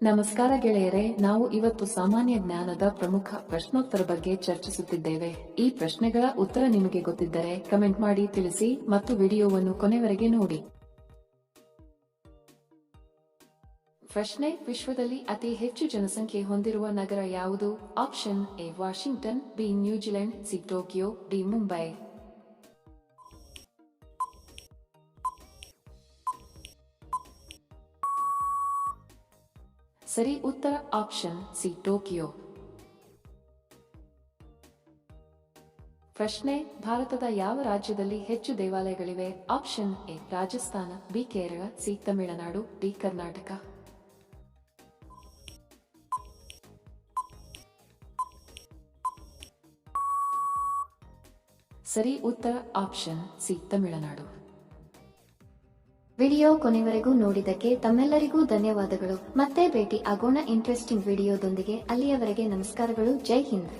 ನಮಸ್ಕಾರ ಗೆಳೆಯರೇ, ನಾವು ಇವತ್ತು ಸಾಮಾನ್ಯ ಜ್ಞಾನದ ಪ್ರಮುಖ ಪ್ರಶ್ನೋತ್ತರ ಬಗ್ಗೆ ಚರ್ಚಿಸುತ್ತಿದ್ದೇವೆ. ಈ ಪ್ರಶ್ನೆಗಳ ಉತ್ತರ ನಿಮಗೆ ಗೊತ್ತಿದ್ದರೆ ಕಮೆಂಟ್ ಮಾಡಿ ತಿಳಿಸಿ ಮತ್ತು ವಿಡಿಯೋವನ್ನು ಕೊನೆವರೆಗೆ ನೋಡಿ. ಪ್ರಶ್ನೆ: ವಿಶ್ವದಲ್ಲಿ ಅತಿ ಹೆಚ್ಚು ಜನಸಂಖ್ಯೆ ಹೊಂದಿರುವ ನಗರ ಯಾವುದು? Option A Washington, B New Zealand, C Tokyo, D Mumbai. ಸರಿ ಉತ್ತರ ಆಪ್ಷನ್ ಸಿ ಟೋಕಿಯೋ. ಪ್ರಶ್ನೆ: ಭಾರತದ ಯಾವ ರಾಜ್ಯದಲ್ಲಿ ಹೆಚ್ಚು ದೇವಾಲಯಗಳಿವೆ? Option A Rajasthan, B Kerala, C Tamil Nadu, D Karnataka. ಸರಿ ಉತ್ತರ ಆಪ್ಷನ್ ಸಿ ತಮಿಳುನಾಡು. ವಿಡಿಯೋ ಕೊನೆವರೆಗೂ ನೋಡಿದ್ದಕ್ಕೆ ತಮ್ಮೆಲ್ಲರಿಗೂ ಧನ್ಯವಾದಗಳು. ಮತ್ತೆ ಭೇಟಿ ಆಗೋಣ ಇಂಟ್ರೆಸ್ಟಿಂಗ್ ವಿಡಿಯೋದೊಂದಿಗೆ. ಅಲ್ಲಿಯವರೆಗೆ ನಮಸ್ಕಾರಗಳು. ಜೈ ಹಿಂದ್.